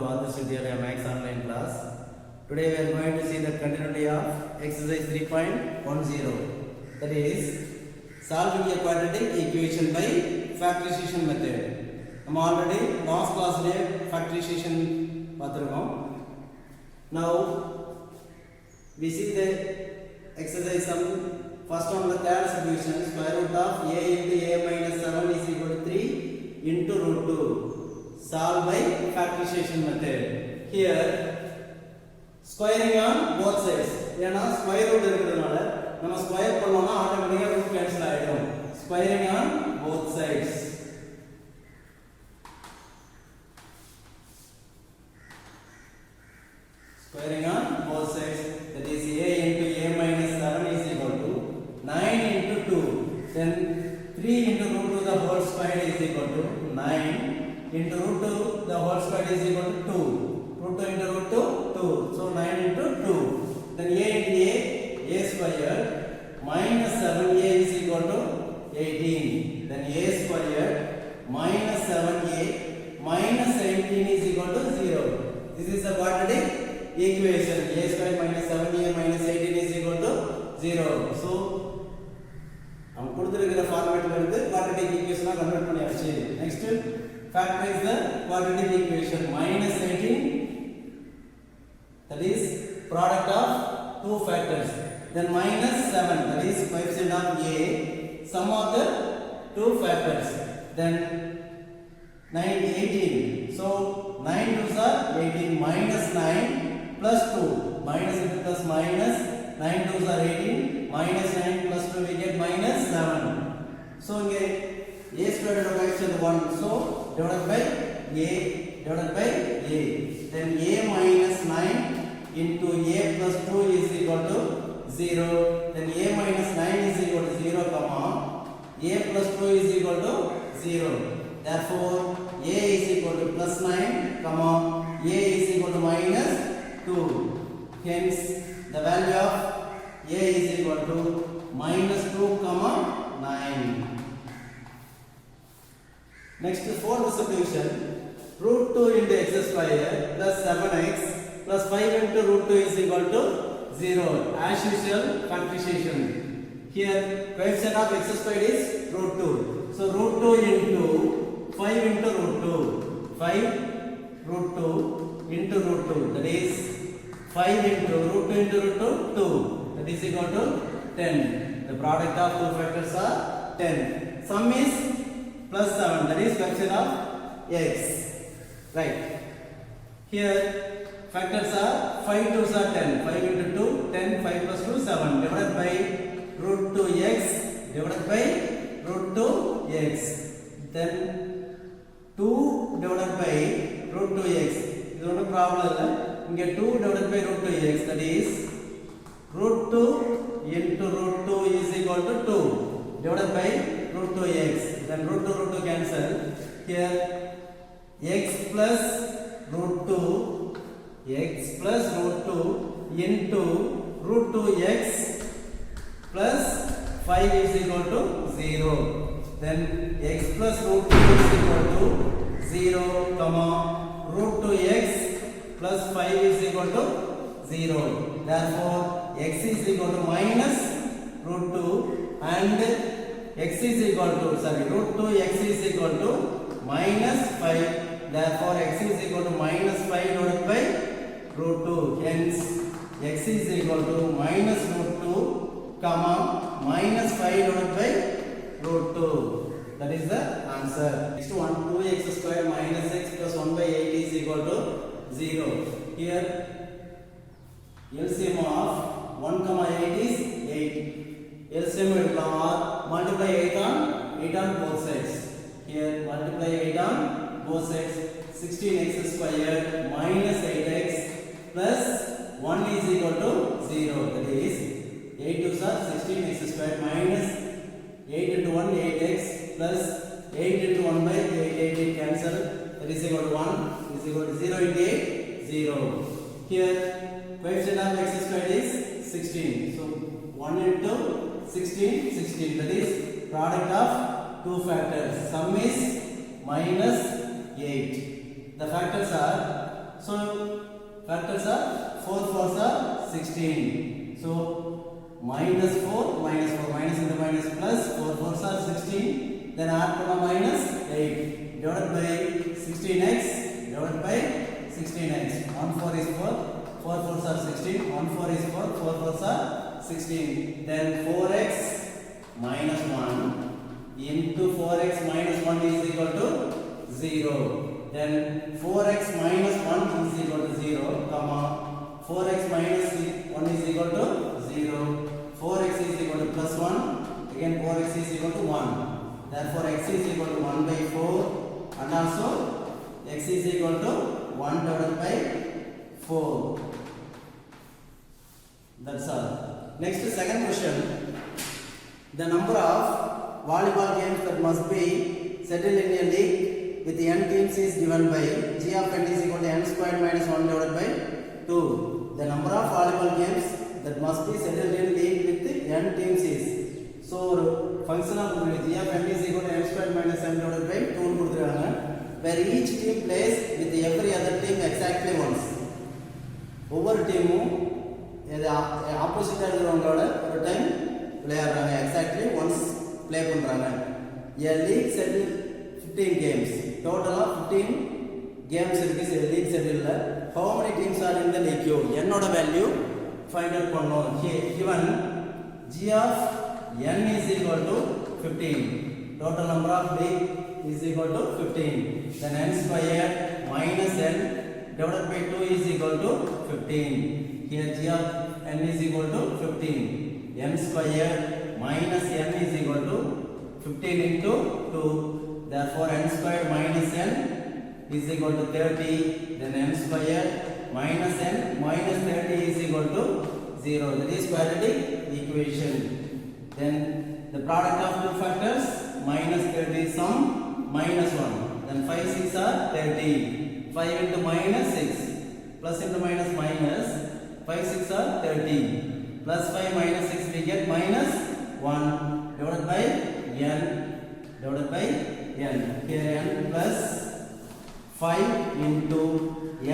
all this Vidyalaya Max online class. Today we are going to see the continuity of exercise 3.10. That is solving a quadratic equation by factorization method. We already last class factorization பார்த்திருக்கோம். Now we see the exercise sum. First on the third solution, square root of a into a minus 7 is equal to 3 into root 2. Solve by factorization method. Here squaring on both sides. ஏன்னா square root இருக்கிறதுனால நம்ம square பண்ணோம்னா ஆட்டோமேட்டிக்கா root cancel ஆயிடும். Squaring on both sides. Squaring on both sides. That is a into a minus 7 is equal to 9 into 2. Then 3 into root 2 the whole square is equal to 9 into root 2 the whole square is equal to 2. Root 2 into root 2, 2. So 9 into 2. Then a into a square minus 7a is equal to 18. Then a square minus 7a minus 17 is equal to 0. This is the quadratic equation. A square minus 7a minus 18 is equal to 0. So हम கொடுத்திருக்கிற ஃபார்மேட்ல இருந்து quadratic equation convert பண்ணியாச்சு. Next factorize the quadratic equation. Minus 18, that is product of two factors. Then minus 7, that is coefficient of a, sum of the two factors. Then 18. So 9 2s are 18, minus 9 plus 2. Minus into plus minus, 9 2s are 18, minus 9 plus 2 we get minus 7. So here a square divided by 1, so divided by a divided by a. Then a minus 9 into a plus 2 is equal to 0. Then a minus 9 is equal to 0, comma a plus 2 is equal to 0. Therefore a is equal to plus 9, comma a is equal to minus 2. Hence the value of a is equal to minus 2, comma 9. Next, fourth solution, root 2 into x square plus 7x plus 5 into root 2 is equal to 0. As usual, factorization. Here, coefficient of x square is root 2. So, root 2 into 5 into root 2. 5 root 2 into root 2. That is 5 into root 2 into root 2, 2. That is equal to 10. The product of two factors are 10. Sum is plus 7, that is coefficient of x. Right. Here factors are 5 2s are 10. 5 into 2, 10. 5 plus 2, 7. Divided by root 2x divided by root 2x. Then 2 divided by root 2x. This is no problem. We get 2 divided by root 2x. That is root 2 into root 2 is equal to 2 divided by root 2x. Then root 2 cancel. Here x plus root 2, x plus root 2 into root 2x plus 5 is equal to 0. Then x plus root 2 is equal to 0, comma root 2x plus 5 is equal to 0. Therefore x is equal to minus root 2 and x is equal to, root 2 x is equal to minus 5. Therefore x is equal to minus 5 divided by root 2. Hence x is equal to minus root 2, comma minus 5 divided by root 2. That is the answer. Next one, 2x square minus x plus 1 by 8 is equal to 0. Here LCM of 1 comma 8 is 8. LCM or multiply 8 on both sides. Here multiply 8 on both sides. 16x square minus 8x plus 1 is equal to 0. That is 8 2s are 16x square minus 8 into 1 8x plus 8 into 1 by 8 8 cancel. That is equal to 1 is equal to 0 into 8 0. Here coefficient of x square is 16. So 1 into 16 16. That is product of two factors. Sum is minus 8. The factors are So factors are 4 4s are 16. So minus 4 minus 4 minus into minus plus 4 4s are 16. Then add to the minus 8 divided by 16x divided by 16x. 1 4 is 4. 4 4s are 16. 1 4 is 4. 4 4s are 16. Then 4x minus 1 into 4x minus 1 is equal to 0. Then 4x minus 1 is equal to 0, comma 4x minus 1 is equal to 0. 4x is equal to plus 1. Again 4x is equal to 1. Therefore x is equal to 1 by 4 and also x is equal to 1 divided by 4. That's all. Next second question. The number of volleyball games that must be settled in a league with n teams is given by g of n is equal to n squared minus 1 divided by 2. The number of volleyball games that must be settled in league with n teams is. So function of g of n is equal to n squared minus n divided by 2 கொடுத்திருக்காங்க, where each team plays with every other team exactly once. ஒவ்வொரு டீமும் ஆப்போசிட்டா இருக்கிறவங்களோட ஒரு time விளையாடுறாங்க, exactly once play பண்றாங்க. A league settled 15 games. Total of 15 games இருக்கு league settled. How many teams are in the league? என்னோட வேல்யூ find out பண்ணோம். Given g of n is equal to 15. Total number of league is equal to 15. Then n squared minus n divided by 2 is equal to 15. Here g of n is equal to 15. n squared minus n is equal to 15 into 2. Therefore n squared minus n is equal to 30. Then n squared minus n minus 30 is equal to 0. That is quadratic equation. Then the product of two factors minus 30 sum minus 1. Then 5 6 are 30. 5 into minus 6 plus into minus minus 5 6 are 30. Plus 5 minus 6 we get minus 1 divided by n divided by n. Here n plus 5 into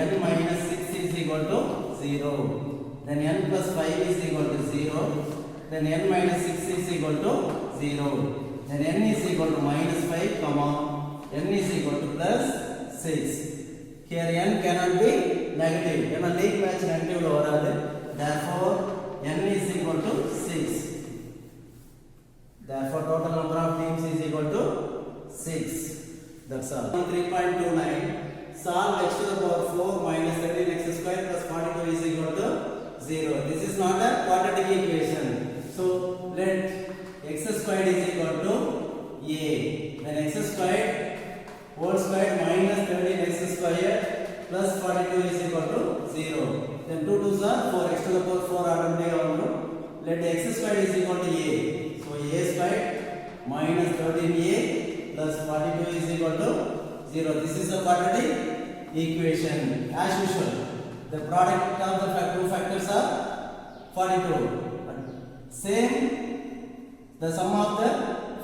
n minus 6 is equal to 0. Then n plus 5 is equal to 0. Then n minus 6 is equal to 0. Then n is equal to minus 5, comma n is equal to plus 6. Here n cannot be negative. When a league match negative lo varadu. Therefore n is equal to 6. Therefore total number of teams is equal to 6. That's all. 3.29. Solve x to the power 4 minus 13x square plus 42 is equal to 0. This is not a quadratic equation. So let x squared is equal to a. Then x squared whole squared minus 13x squared plus 42 is equal to 0. Then 2 2s are 4, x to the power 4 automatically avunu. Let x squared is equal to a. So a squared minus 13a plus 42 is equal to 0. This is a quadratic equation. As usual, the product of the two factors are 42. Same, the sum of the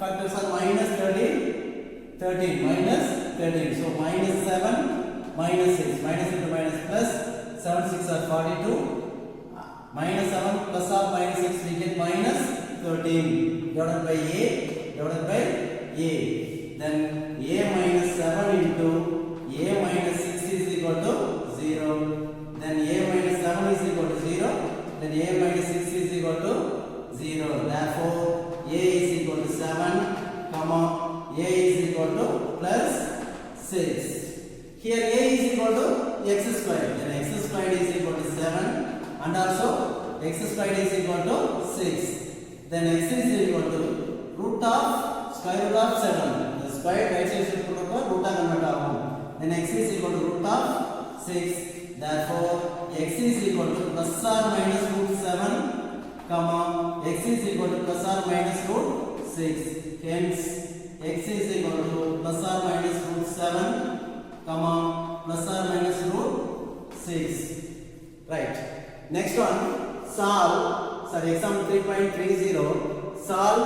factors are minus 13 minus 13. So minus 7 minus 6, minus into minus plus 7 6 are 42. Minus 7 plus or minus 6 we get minus 13 divided by a divided by a. Then a minus 7 into a minus 6 is equal to 0. Then a minus 7 is equal to 0. Then a minus 6 is equal to 0. Therefore a is equal to 7, comma a is equal to plus 6. Here a is equal to x squared. Then x squared is equal to 7 and also x squared is equal to 6. Then x is equal to root of square root of 7. The square right side should put up root of convert agum. Then x is equal to root of 6. Therefore x is equal to plus or minus root 7, comma x is equal to plus or minus root 6. Hence x is equal to plus or minus root 7, comma plus or minus root 6. Right. Next one, solve. Sorry, example 3.30. Solve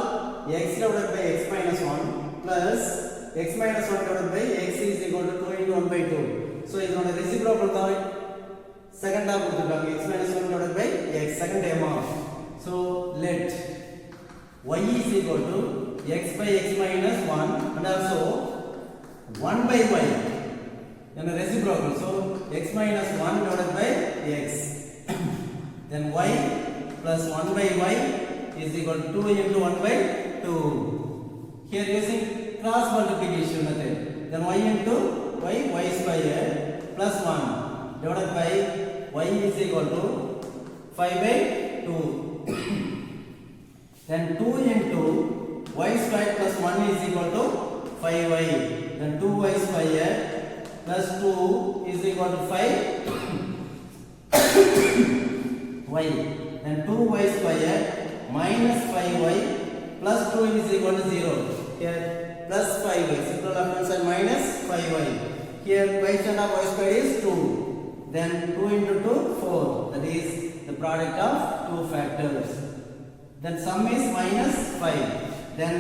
x divided by x minus 1 plus x minus 1 divided by x is equal to 2 into 1 by 2. So, this is the reciprocal. second term கொடுத்திருக்காங்க x minus 1 divided by x second term of. So let y is equal to x by x minus 1 and also 1 by y and a reciprocal. So x minus 1 divided by x then y plus 1 by y is equal to 2 into 1 by 2. Here using cross multiplication method, then y into y square plus 1 divided by y is equal to 5 by 2. Then 2 into y square plus 1 is equal to 5y. Then 2y square plus 2 is equal to 5y. Then 2y square minus 5y plus 2 is equal to 0. Here plus 5y. Simple left hand side minus 5y. Here coefficient of y square is 2. Then 2 into 2, 4. That is the product of two factors. Then sum is minus 5. Then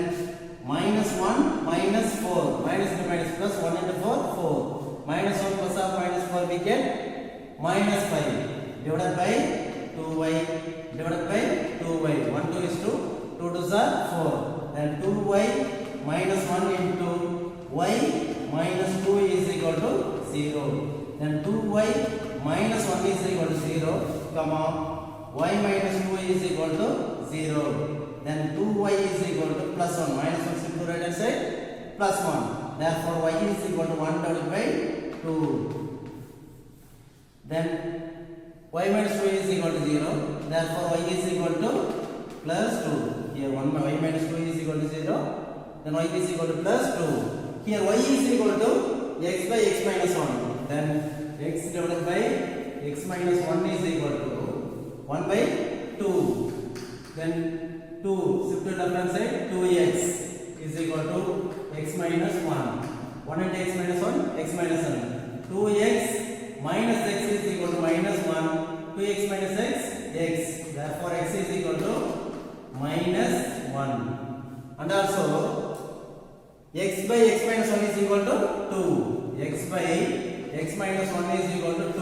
minus 1 minus 4. Minus into minus plus 1 into 4, 4. Minus 1 plus of minus 4 we get minus 5. Divided by 2y. Divided by 2y. 1 2 is 2. 2 2s are 4. Then 2y minus 1 into y minus 2 is equal to 0. Then 2y minus 1 is equal to 0, comma y minus 2 is equal to 0. Then 2y is equal to plus 1. Minus 1 shift to right hand side plus 1. Therefore y is equal to 1 divided by 2. Then y minus 2 is equal to 0. Therefore y is equal to plus 2. Here y minus 2 is equal to 0. Then y is equal to plus 2. Here y is equal to x by x minus 1. Then x divided by x minus 1 is equal to 1 by 2. Then 2 shift to left hand side 2x is equal to x minus 1. 1 into x minus 1, x minus 1. 2x minus x is equal to minus 1. 2x minus x, x. Therefore x is equal to minus 1. And also x by x minus 1 is equal to 2. X by x minus 1 is equal to 2.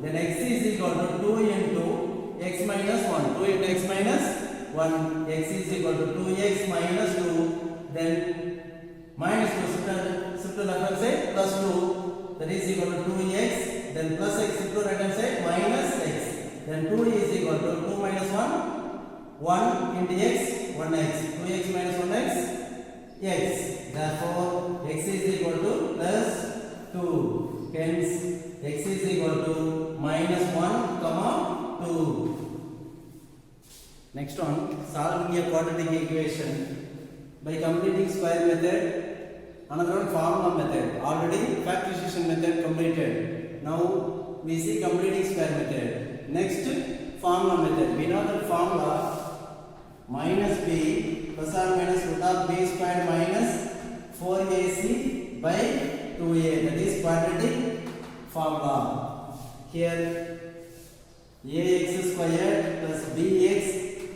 Then x is equal to 2 into x minus 1. 2 into x minus 1. X is equal to 2x minus 2. Then minus 2 shift to left hand side plus 2. That is equal to 2x. Then plus x shift to right hand side minus x. Then 2 is equal to 2 minus 1. 1 into x, 1x. 2x minus 1x, x. Therefore x is equal to plus 2. Hence x is equal to minus 1 comma 2. Next one, solving a quadratic equation by completing square method. Another one, formula method. Already factorization method completed. Now we see completing square method. Next, formula method. We know that formula minus b plus or minus root of b squared minus 4ac by 2a. That is quadratic formula. Here ax squared plus bx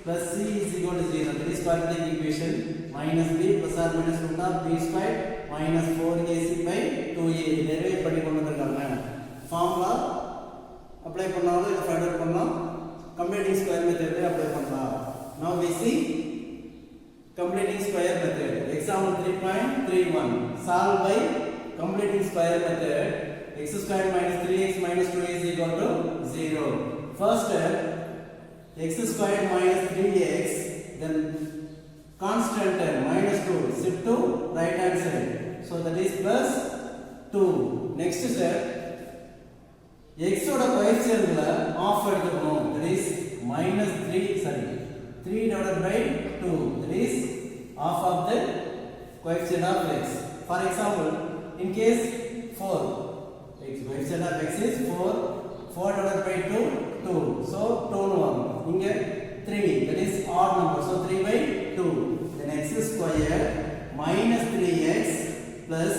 plus c is equal to 0. That is quadratic equation. Minus b plus or minus root of b squared minus 4ac by 2a. Derive பண்ணி கொண்டு வந்திருக்காங்க. Formula apply பண்ணாலும் இத find out பண்ணலாம். Completing square method apply பண்ணலாம். Now we see completing square method. Example 3.31. Solve by completing square method. X squared minus 3x minus 2 is equal to 0. First step, x squared minus 3x, then constant term minus 2 shift to right hand side. So that is plus 2. Next step, x oda coefficient la half எடுத்துக்கணும். That is minus 3 divided by 2. That is half of the coefficient of x. For example, in case 4, coefficient of x is 4. 4 divided by 2, 2. So, 2 1. Inge 3. That is odd number. So, 3 by 2. Then x square minus 3x plus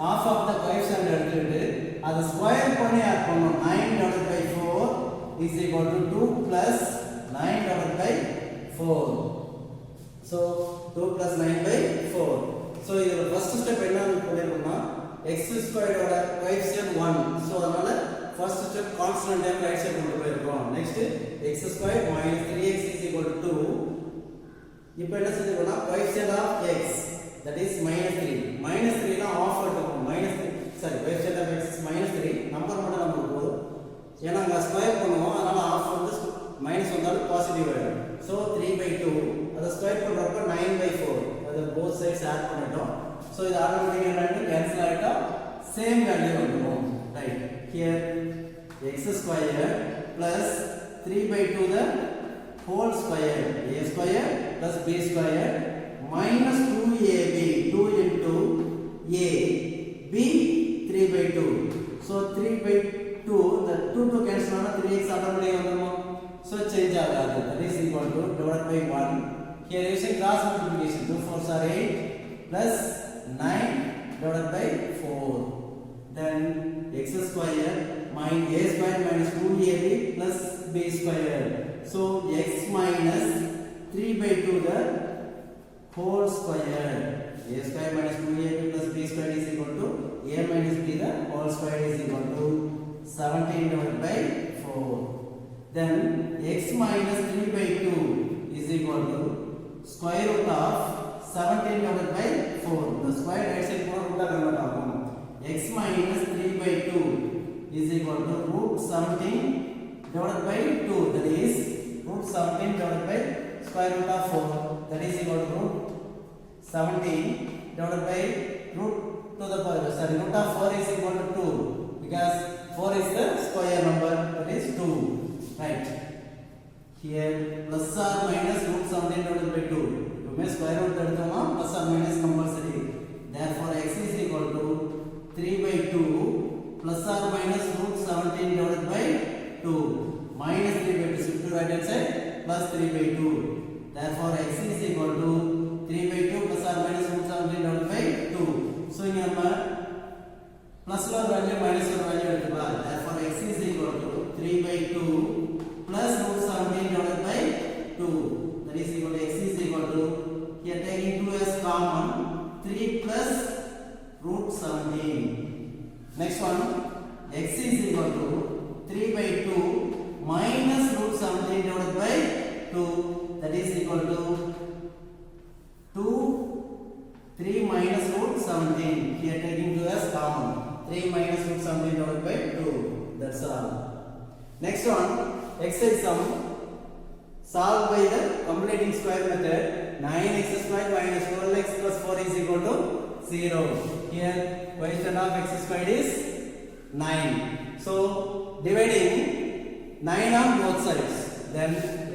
half of the coefficient எடுத்துட்டு அது square பண்ணி add பண்ணனும். 9 divided by 4 is equal to 2 plus 9 divided by 4. So 2 plus 9 by 4. So இதோட first step என்ன பண்ணிருக்கோம்னா x squared ஓட coefficient 1. So அதனால first first constant term right side கொண்டு போயிருக்கோம். Next x square minus 3x is equal to 2. இப்போ என்ன செஞ்சிருக்கோம்னா right side of x that is minus 3. Minus 3 னா half எடுத்துக்கோம். Minus 3 sorry right side of x is minus 3. Number மட்டும் நமக்கு போதும். ஏன்னா அங்க ஸ்கொயர் பண்ணுவோம். அதனால half வந்து மைனஸ் வந்தாலும் பாசிட்டிவ் ஆயிடும். So 3/2 அத ஸ்கொயர் பண்றப்ப 9/4. அத both sides ஆட் பண்ணிட்டோம். So இது ஆட்டோமேட்டிக்கா என்ன கேன்சல் ஆயிட்டா சேம் வேல்யூ வந்துரும். Right. Here x square plus 3/2 the whole square a square plus b square minus 2ab 2 into a b 3/2. So 3/2 the 2 cancel ஆனா 3x ஆட்டோமேட்டிக்கா வந்துரும். So change ஆகாது. That is equal to divided by 1. Here using cross multiplication 2 4s are 8 plus 9 divided by 4. Then x square minus a square minus 2ab plus b square. So x minus 3/2 the whole square. A square minus 2ab plus b square is equal to a minus b the whole square is equal to 17 divided by 4. Then x minus 3/2 is equal to square root of 17 divided by 4. The square right side for root convert ஆகும். X minus 3/2 is equal to root 17 divided by 2. That is root 17 divided by square root of 4. That is equal to root 17 divided by root to the power. Sorry, root of 4 is equal to 2 because 4 is the square number. That is 2. Right. Here plus or minus root 17 divided by 2. You may square root எடுத்தோம்னா plus or minus compulsory. Therefore x is equal to 3/2 plus or minus root 17 divided by 2 minus 3/2. Shift to right hand side plus 3/2. Therefore x is equal to 3/2 plus or minus root 17 divided by 2. So இங்க நம்ம plus or value minus or value எடுத்துக்கலாம். Therefore x is equal to 3/2 plus root 17 divided by 2. That is equal to x is equal to here taking 2 as common 3 plus root 17. Next one x is equal to 3/2 minus root 17 divided by 2. That is equal to 2 3 minus root 17. Here taking 2 as common 3 minus root 17 divided by 2. That's all. Next one exercise sum solved by the completing square method. 9x squared minus 12x plus 4 is equal to 0. Here coefficient of x squared is 9. So dividing 9 on both sides, then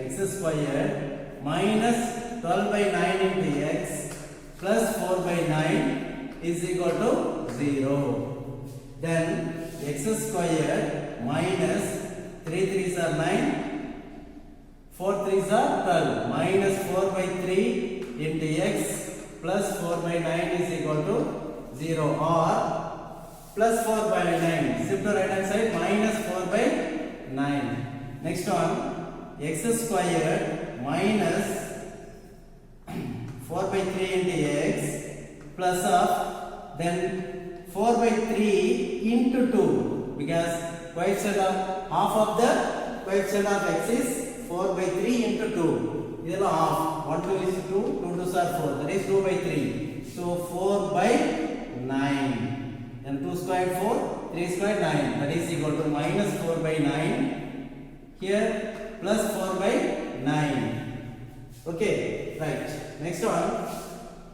x squared minus 12 by 9 into x plus 4 by 9 is equal to 0. Then x squared minus 3 3s are 9, 4 3s are 12, minus 4 by 3 into x plus 4 by 9 is equal to 0, or plus 4 by 9. Shift to right hand side minus 4 by 9. Next one x squared minus 4 by 3 into x plus of then 4 by 3 into 2 because coefficient of half of the coefficient of x is 4 by 3 into 2. This is half. 1 2 is 2, 2 2s are 4. That is 2 by 3. So 4 by 9. Then 2 squared 4, 3 squared 9. That is equal to minus 4 by 9. Here plus 4 by 9. Okay, right. Next one.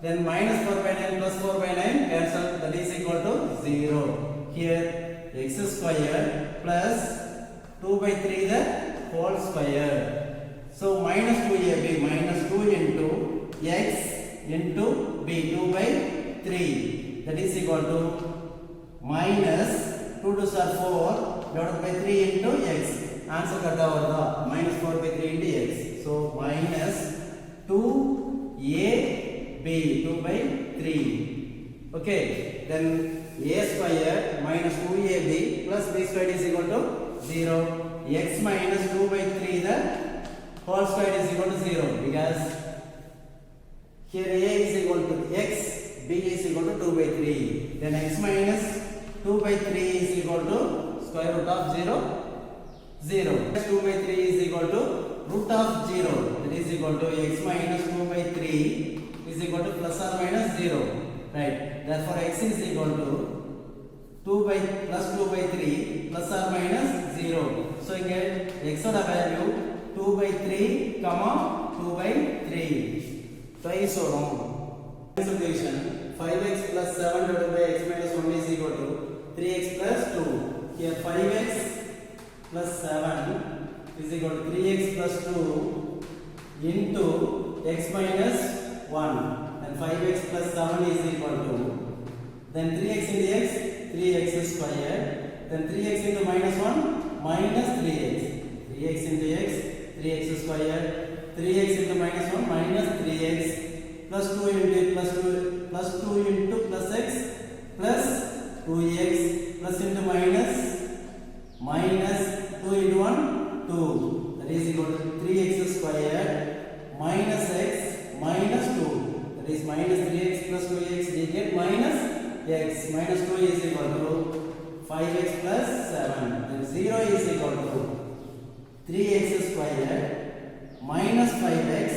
Then minus 4 by 9 plus 4 by 9 cancel. That is equal to 0. Here x squared plus 2 by 3 the whole square. So minus 2ab minus 2 into x into b 2 by 3. That is equal to minus 2 2s are 4 divided by 3 into x. Answer cut over the minus 4 by 3 into x. So minus 2ab 2 by 3. Okay. Then a square minus 2ab plus b square is equal to 0. X minus 2 by 3 the whole square is equal to 0 because here a is equal to x, b is equal to 2 by 3. Then x minus 2 by 3 is equal to square root of 0, 0. 2 by 3 is equal to root of 0. That is equal to x minus 2 by 3 is equal to plus or minus 0. Right. Therefore, x is equal to 2 by plus 2 by 3 plus or minus 0. So, here x value 2 by 3 comma 2 by 3. Twice over. Solution 5x plus 7 divided by x minus 1 is equal to 3x plus 2. Here 5x plus 7 is equal to 3x plus 2 into x minus 1. And 5x plus 7 is equal to, then 3x into x, 3x square. Then 3x into minus 1, minus 3x. 3x into x, 3x square. 3x into minus 1, minus 3x. Plus 2 into plus 2, plus 2 into plus x, plus 2x, plus into minus, minus 2 into 1, 2. That is equal to 3x square, minus x, minus 2. That is minus 3x plus 2x, we get minus x. Minus 2 is equal to 5x plus 7. Then 0 is equal to 3x square, minus 5x,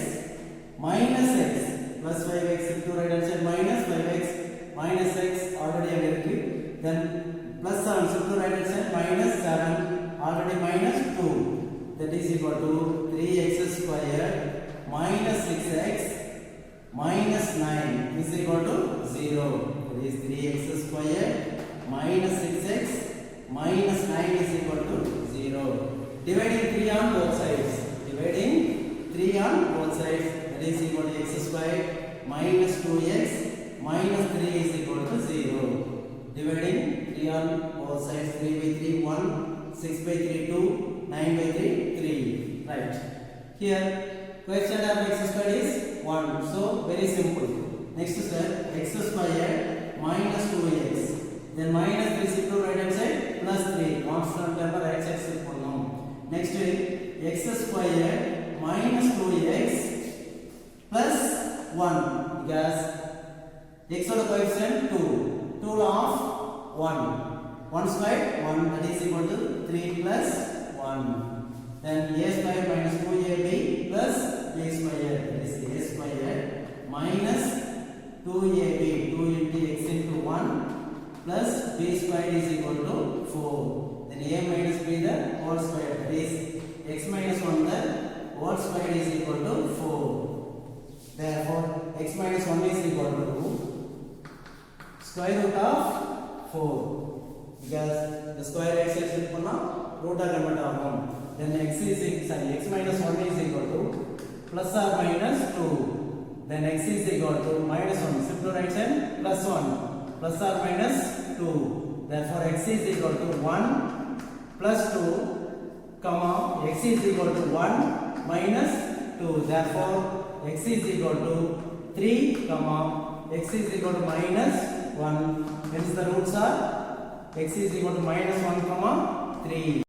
minus x. Plus 5x, to right hand side, minus 5x, minus x, already I have. Then plus 7, to right hand side, minus 7, already minus 2. That is equal to 3x square, minus 6x, minus 9 is equal to 0. That is 3x square, minus 6x, minus 9 is equal to 0. Dividing 3 on both sides. Dividing 3 on both sides. That is equal to x square minus 2x minus 3 is equal to 0. Dividing 3 on both sides. 3 by 3 1, 6 by 3 2, 9 by 3 3. Right. Here coefficient of x square is 1. So very simple. Next step, x square minus 2x. Then minus 3 shift to right hand side, plus 3. Constant number right side shift பண்ணோம். Next x square minus 2x plus 1, because x oda coefficient 2, 2 of 1, 1 square 1, that is equal to 3 plus 1. Then a square minus 2ab plus b square, that is a square minus 2ab, 2 into x into 1 plus b square is equal to 4. Then a minus b the whole square, that is x minus 1 the whole square is equal to 4. Therefore, x minus 1 is equal to square root of 4. Because the square x is equal to root of convert ஆகும். Then x minus 1 is equal to plus or minus 2. Then x is equal to minus 1. Shift to right side, plus 1. Plus or minus 2. Therefore, x is equal to 1 plus 2, comma, x is equal to 1 minus 2. Therefore, x is equal to 3, comma, x is equal to minus 1. Hence the roots are x is equal to minus 1, comma, 3.